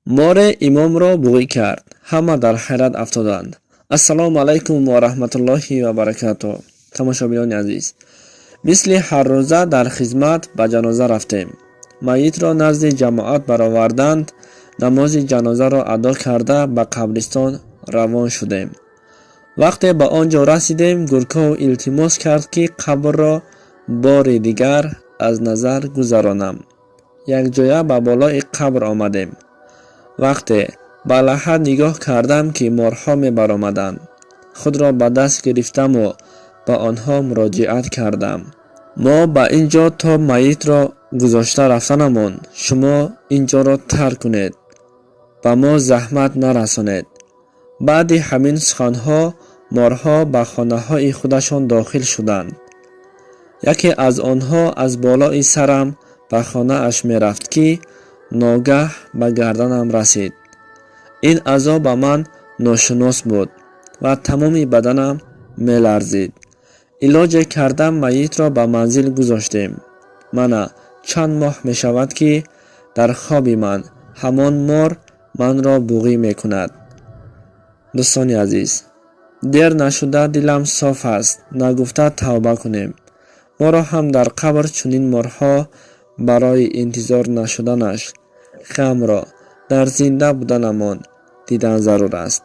مار امام را بوی کرد. همه در حیرت افتادند. السلام علیکم و رحمت الله و برکاته. تماشاگران عزیز، مثل هر روزه در خدمت به جنازه رفتیم. میت را نزد جماعت برآوردند. نماز جنازه را ادا کرده به قبرستان روان شدیم. وقتی به آنجا رسیدیم، گورکو التماس کرد که قبر را بار دیگر از نظر گذرانم. یک جایه به بالای قبر آمدیم. وقتی به لحد نگاه کردم که مارها می برآمدند، خود را به دست گرفتم و به آنها مراجعت کردم. ما به اینجا تا میت را گذاشته رفتنمان، شما اینجا را ترک کنید، به ما زحمت نرسانید. بعد همین سخنها مارها به خانه های خودشان داخل شدند. یکی از آنها از بالای سرم به خانه اش می رفت که ناگه به گردنم رسید. این عذاب به من ناشناس بود و تمام بدنم می لرزید. علاج کردم، میت را به منزل گذاشتیم. من چند ماه می شود که در خواب من همان مار من را بوغی می کند. دوستان عزیز، دیر نشده دلم صاف است، نگفته توبه کنیم. ما را هم در قبر چنین مارها برای انتظار نشدنش غم را در زنده بودنمان دیدن ضرور است.